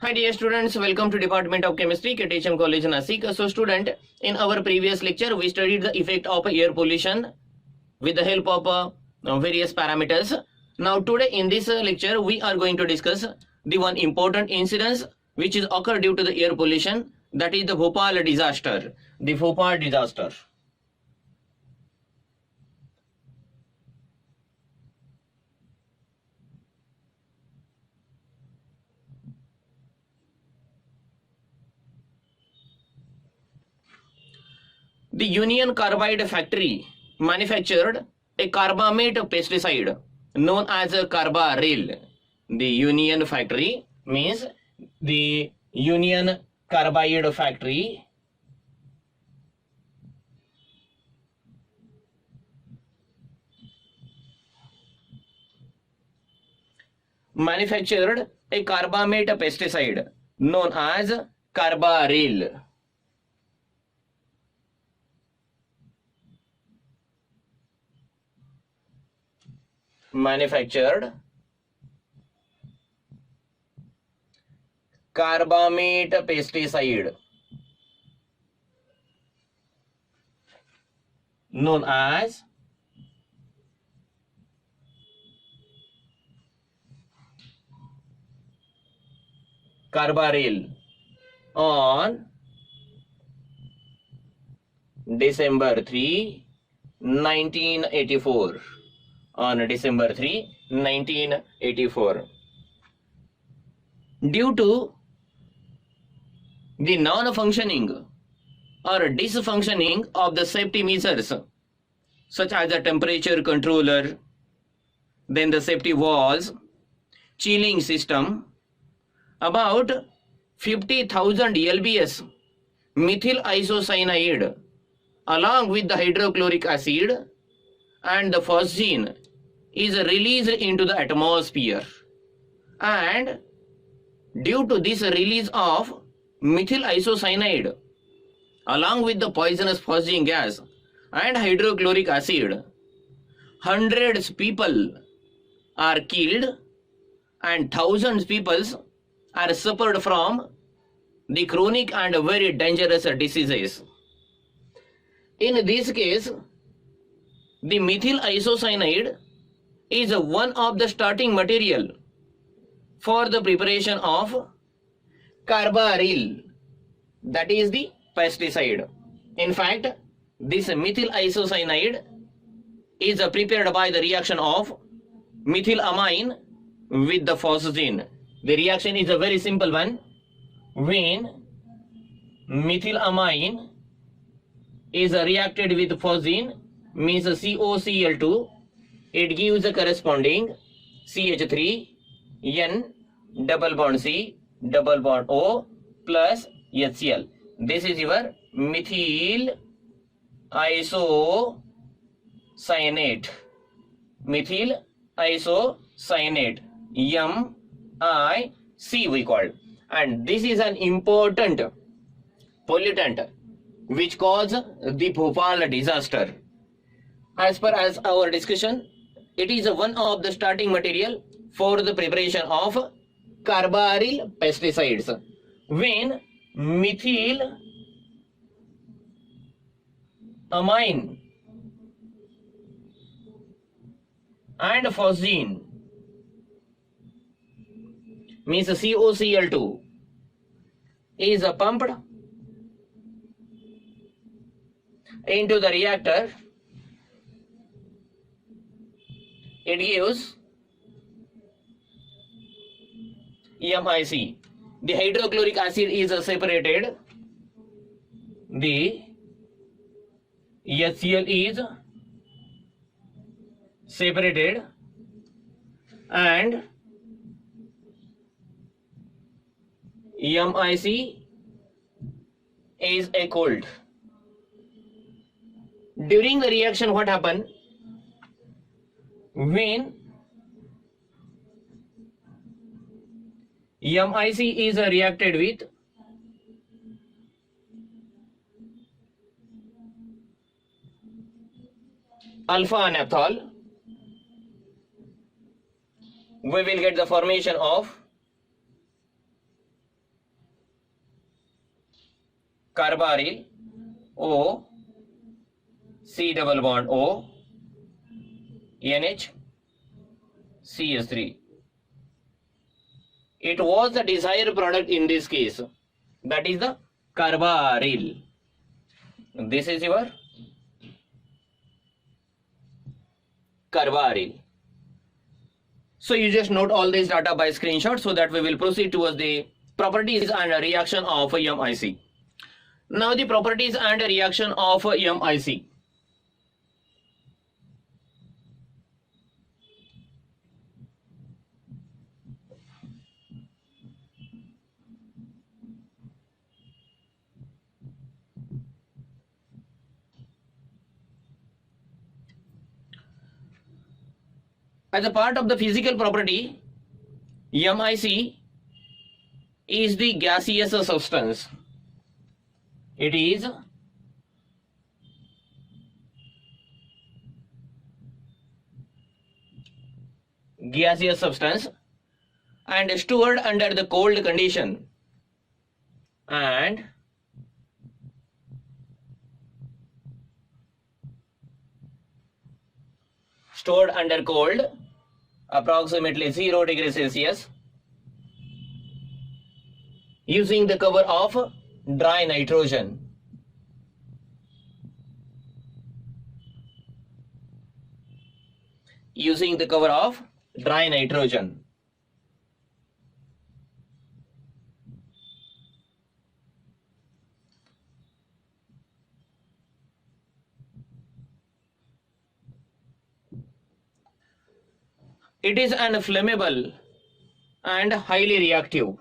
Hi dear students, welcome to Department of Chemistry, KTHM College, Nasik. So student, in our previous lecture, we studied the effect of air pollution with the help of various parameters. Now today in this lecture, we are going to discuss the one important incidence which is occurred due to the air pollution, that is the Bhopal disaster. The Bhopal disaster. The Union Carbide factory manufactured a carbamate pesticide known as a Carbaryl. The Union factory means the Union Carbide factory manufactured a carbamate pesticide known as Carbaryl. Manufactured carbamate pesticide known as Carbaryl on December 3, 1984. On December 3, 1984. Due to the non-functioning or dysfunctioning of the safety measures such as the temperature controller, then the safety walls, chilling system, about 50,000 lbs methyl isocyanide along with the hydrochloric acid and the phosgene is released into the atmosphere, and due to this release of methyl isocyanide along with the poisonous phosgene gas and hydrochloric acid, hundreds people are killed and thousands people are suffered from the chronic and very dangerous diseases. In this case, the methyl isocyanide is one of the starting material for the preparation of Carbaryl, that is the pesticide. In fact, this methyl isocyanide is prepared by the reaction of methylamine with the phosgene. The reaction is a very simple one. When methylamine is reacted with phosgene, means COCl2, it gives the corresponding CH3, N, double bond C, double bond O plus HCl. This is your methyl isocyanate. Methyl isocyanate, MIC we call. And this is an important pollutant which caused the Bhopal disaster. As per as our discussion, it is one of the starting material for the preparation of Carbaryl pesticides. When methyl amine and phosgene means COCl2 is pumped into the reactor, it gives MIC. The hydrochloric acid is separated, the HCl is separated, and MIC is a cold. During the reaction, what happened? When MIC is reacted with alpha naphthol, we will get the formation of carbaryl O C double bond O NH CH3. It was the desired product in this case, that is the carbaryl. This is your carbaryl. So you just note all this data by screenshot so that we will proceed towards the properties and reaction of MIC. Now the properties and reaction of MIC. As a part of the physical property, MIC is the gaseous substance. It is gaseous substance and stored under the cold condition and stored under cold approximately 0 degrees Celsius using the cover of dry nitrogen. Using the cover of dry nitrogen. It is an flammable and highly reactive.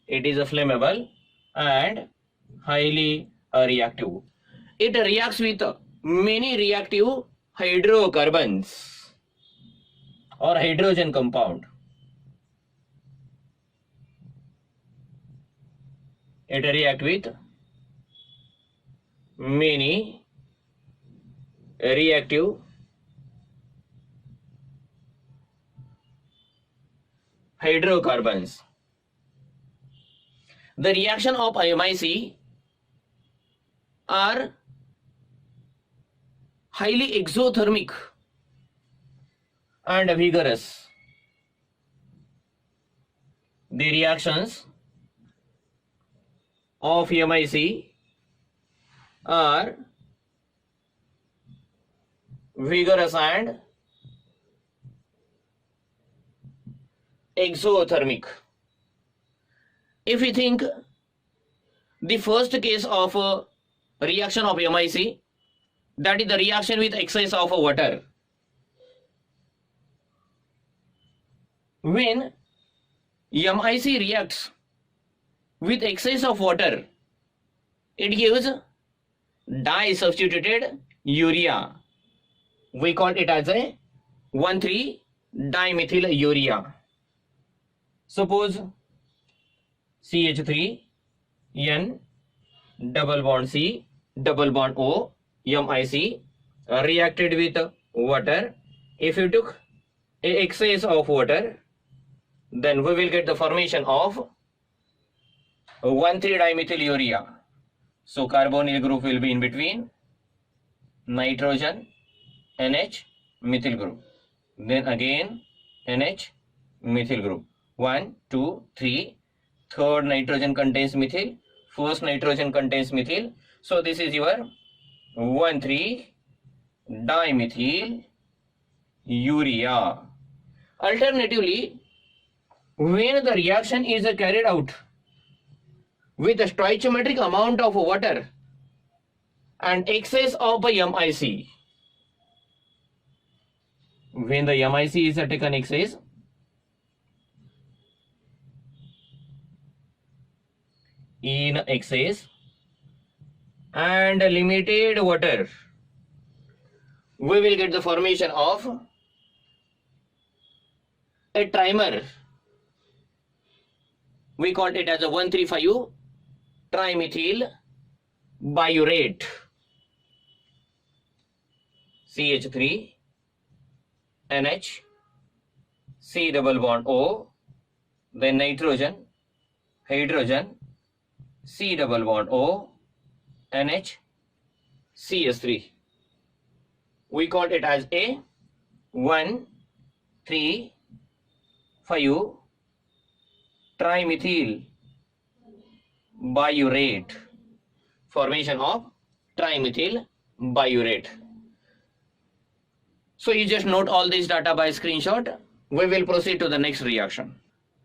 It is a flammable and highly reactive. It reacts with many reactive hydrocarbons or hydrogen compound. It reacts with many reactive hydrocarbons. The reaction of MIC are highly exothermic and vigorous. The reactions of MIC are vigorous and exothermic. If we think the first case of reaction of MIC, that is the reaction with excess of water. When MIC reacts with excess of water, it gives di-substituted urea. We call it as a 1,3-dimethyl urea. Suppose CH3 N double bond C double bond O MIC reacted with water. If you took a excess of water, then we will get the formation of 1,3-dimethyl urea. So carbonyl group will be in between, nitrogen, NH, methyl group. Then again NH, methyl group. 1, 2, 3. Third nitrogen contains methyl. First nitrogen contains methyl. So this is your 1,3-dimethyl urea. Alternatively, when the reaction is carried out with a stoichiometric amount of water and excess of MIC, when the MIC is taken excess, in excess and limited water, we will get the formation of a trimer. We call it as a 1,3,5-trimethyl biurate, CH3 NH, C double bond O, then nitrogen, hydrogen, C double bond O, NH, CS3. We call it as a 1, 3, 5 trimethyl biurate, formation of trimethyl biurate. So you just note all this data by screenshot. We will proceed to the next reaction.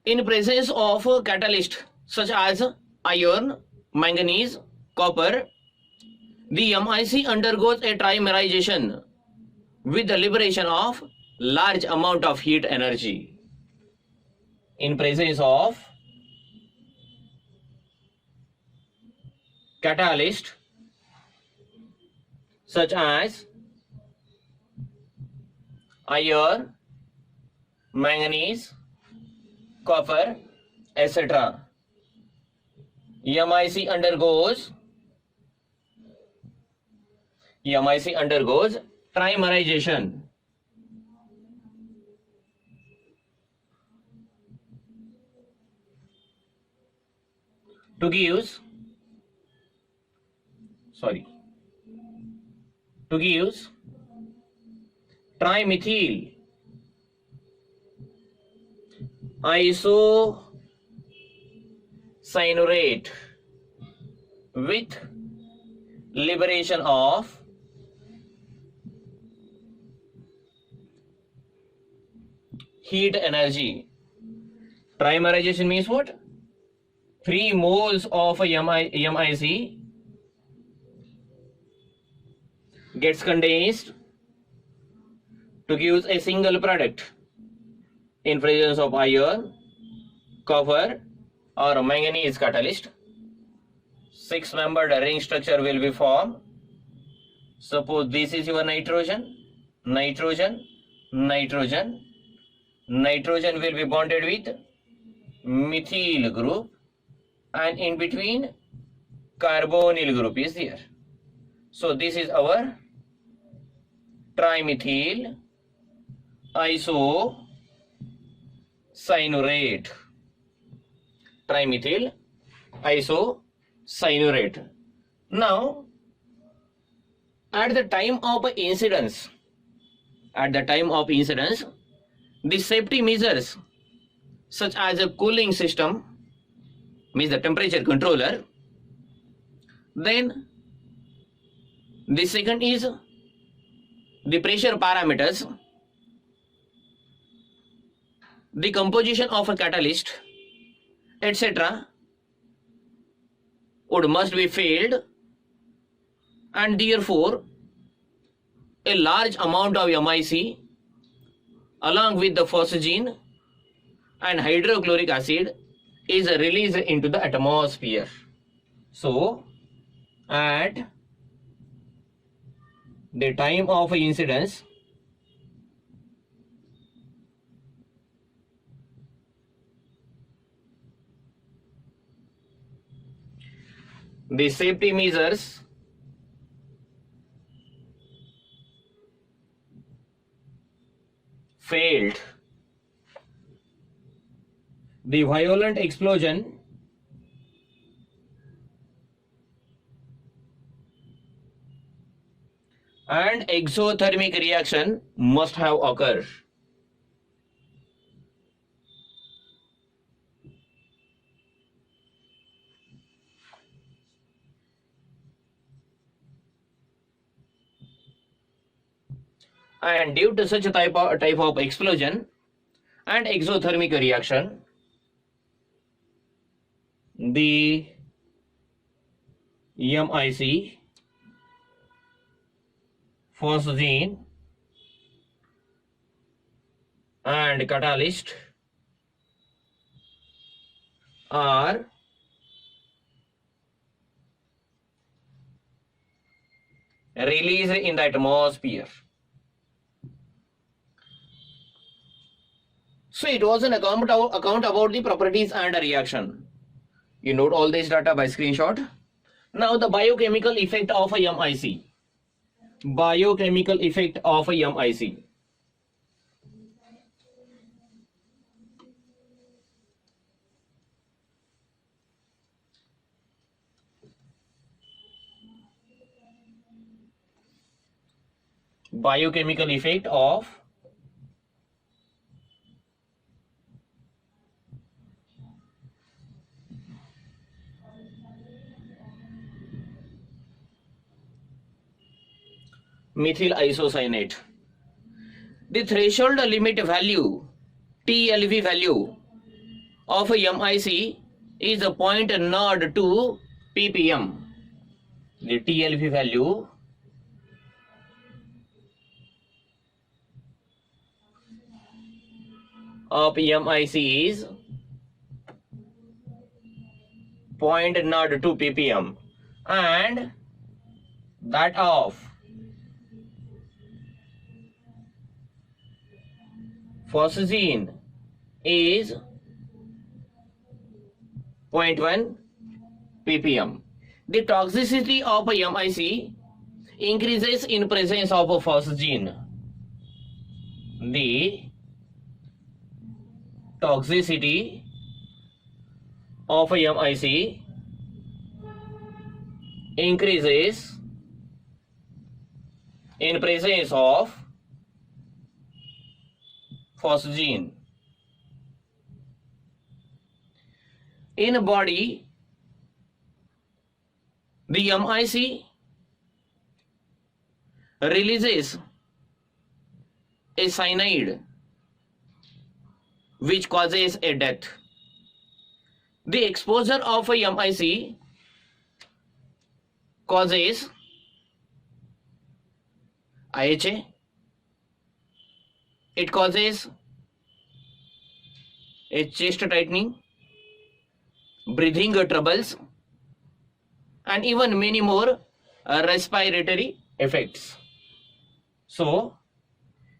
In presence of a catalyst such as iron, manganese, copper, the MIC undergoes a trimerization with the liberation of large amount of heat energy. In presence of catalyst such as iron, manganese, copper, etc., MIC undergoes trimerization to give trimethyl isocyanurate with liberation of heat energy. Trimerization means what? 3 moles of a MIC gets condensed to give a single product in presence of iron, copper or manganese catalyst. 6-membered ring structure will be formed. Suppose this is your nitrogen will be bonded with methyl group, and in between carbonyl group is there. So this is our trimethyl isocyanurate. Trimethyl isocyanurate. Now, at the time of incidence, the safety measures such as a cooling system, means the temperature controller. Then the second is the pressure parameters, the composition of a catalyst, etc. must be failed, and therefore a large amount of MIC along with the phosgene and hydrochloric acid is released into the atmosphere. So at the time of incidence, the safety measures failed. The violent explosion and exothermic reaction must have occurred. And due to such a type of explosion and exothermic reaction, the MIC, phosgene and catalyst are released in the atmosphere. So it was an account about the properties and a reaction. You note all this data by screenshot. Now the biochemical effect of a MIC. Biochemical effect of a MIC. Biochemical effect of methyl isocyanate. The threshold limit value, TLV value of a MIC is 0.02 ppm. The TLV value of MIC is 0.02 ppm and that of phosgene is 0.1 ppm. The toxicity of a MIC increases in presence of a phosgene. The toxicity of a MIC increases in presence of phosgene. In a body, the MIC releases a cyanide which causes a death. The exposure of a MIC causes IHA. It causes a chest tightening, breathing troubles, and even many more respiratory effects. So,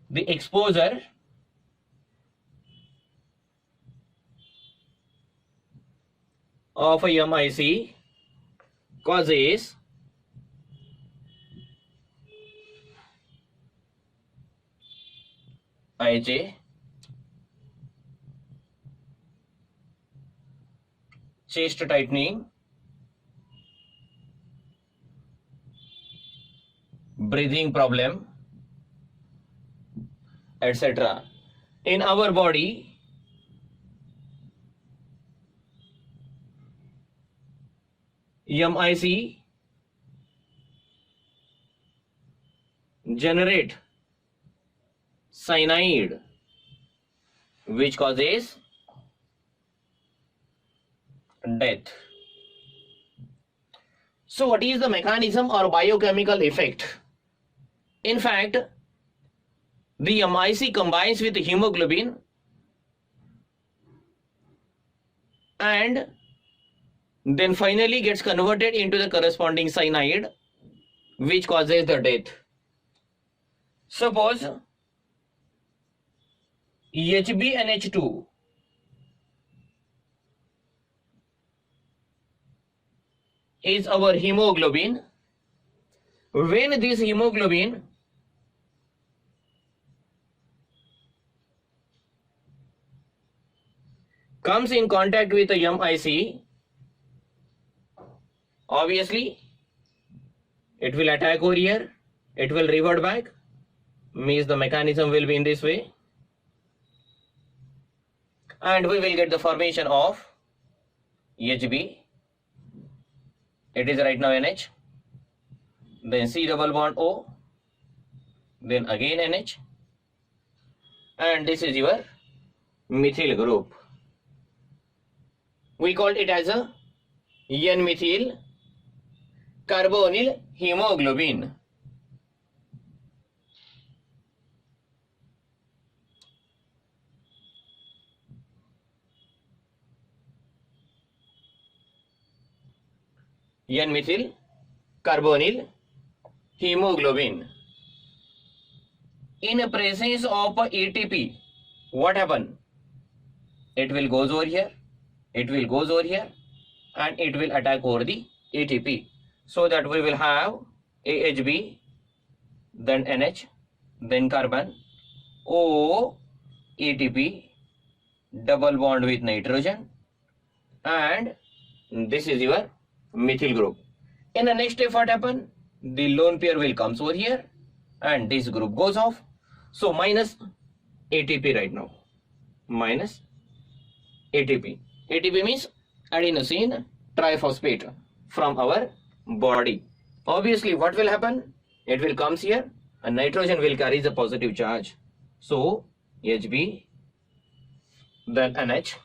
the exposure of a MIC causes IJ, chest tightening, breathing problem, etc. In our body, MIC generate cyanide which causes death. So what is the mechanism or biochemical effect? In fact, the MIC combines with hemoglobin and then finally gets converted into the corresponding cyanide which causes the death. Suppose HbNH2 is our hemoglobin. When this hemoglobin comes in contact with the MIC, obviously it will attack over here, it will revert back, means the mechanism will be in this way, and we will get the formation of Hb. It is right now NH, then C double bond O, then again NH, and this is your methyl group. We called it as a N-methyl carbonyl hemoglobin. N-methyl carbonyl hemoglobin. In the presence of ATP, what happen? It will goes over here, and it will attack over the ATP. So that we will have AHB, then NH, then carbon, O, ATP, double bond with nitrogen, and this is your methyl group. In the next step, what happen? The lone pair will comes over here, and this group goes off. So minus ATP right now, minus ATP. ATP means adenosine triphosphate from our body. Obviously, what will happen? It will comes here, and nitrogen will carry the positive charge. So HB, then NH,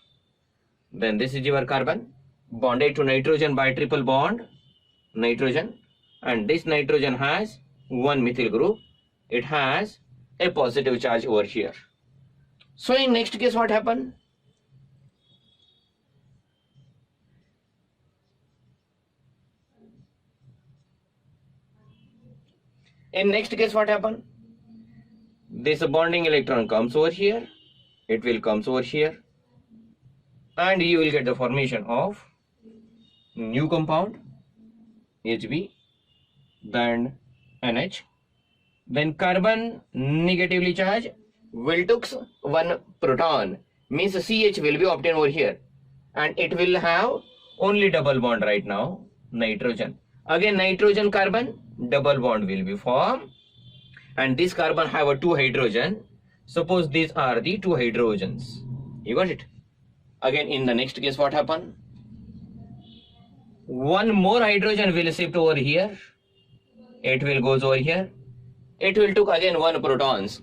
then this is your carbon bonded to nitrogen by triple bond, nitrogen, and this nitrogen has one methyl group. It has a positive charge over here. So in next case, what happen? In next case, what happen? This bonding electron comes over here, it will comes over here, and you will get the formation of new compound HB, then NH, then carbon negatively charged will took one proton, means CH will be obtained over here, and it will have only double bond right now, nitrogen. Again nitrogen carbon, double bond will be formed, and this carbon have a two hydrogen. Suppose these are the two hydrogens. You got it? Again in the next case, what happen? One more hydrogen will shift over here. It will goes over here. It will took again one protons.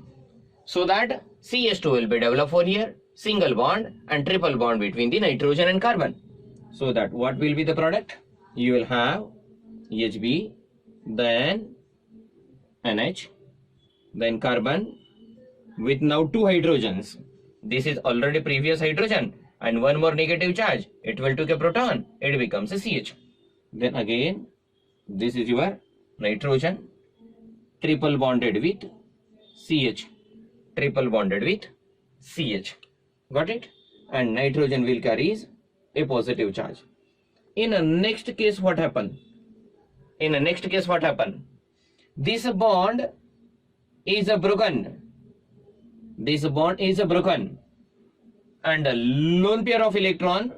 So that CH2 will be developed over here. Single bond and triple bond between the nitrogen and carbon. So that what will be the product? You will have HB, then NH, then carbon with now two hydrogens. This is already previous hydrogen and one more negative charge. It will take a proton. It becomes a CH. Then again, this is your nitrogen triple bonded with CH. Triple bonded with CH. Got it? And nitrogen will carries a positive charge. In the next case, what happen? In the next case, what happen? This bond is broken. This bond is broken, and a lone pair of electron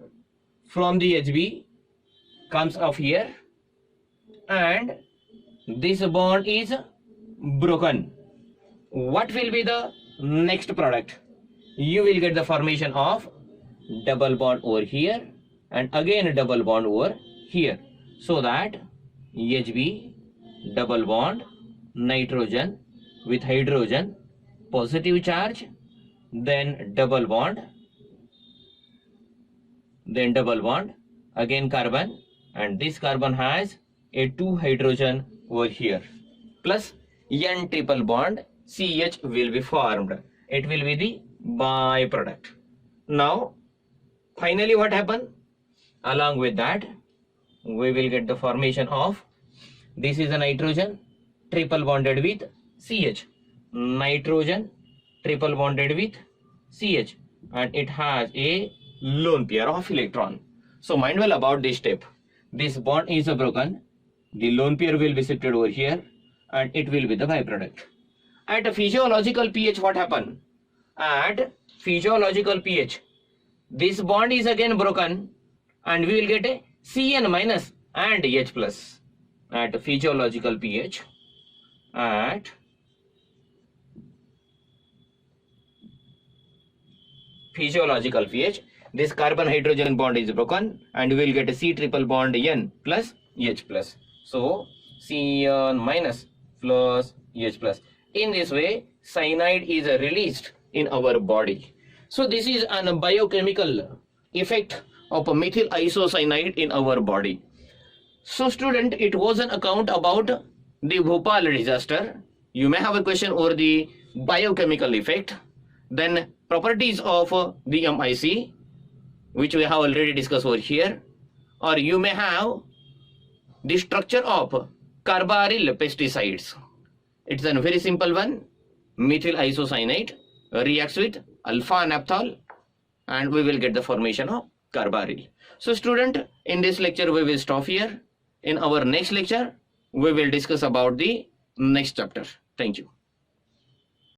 from the HB comes off here, and this bond is broken. What will be the next product? You will get the formation of double bond over here and again a double bond over here, so that HB double bond nitrogen with hydrogen positive charge, then double bond, again carbon, and this carbon has a two hydrogen over here, plus N triple bond CH will be formed. It will be the byproduct. Now finally what happened? Along with that, we will get the formation of, this is a nitrogen triple bonded with CH, nitrogen triple bonded with CH, and it has a lone pair of electron. So mind well about this step. This bond is broken, the lone pair will be shifted over here, and it will be the byproduct. At a physiological pH, what happened? At physiological pH, this bond is again broken, and we will get a Cn minus and H plus. At physiological pH, at physiological pH, this carbon hydrogen bond is broken, and we will get a C triple bond N plus H plus. So Cn minus plus H plus. In this way, cyanide is released in our body. So this is a biochemical effect of a methyl isocyanide in our body. So student, it was an account about the Bhopal disaster. You may have a question over the biochemical effect, then properties of the MIC, which we have already discussed over here, or you may have the structure of carbaryl pesticides. It's a very simple one. Methyl isocyanide reacts with alpha naphthol, and we will get the formation of carbaryl. So student, in this lecture we will stop here. In our next lecture, we will discuss about the next chapter. Thank you.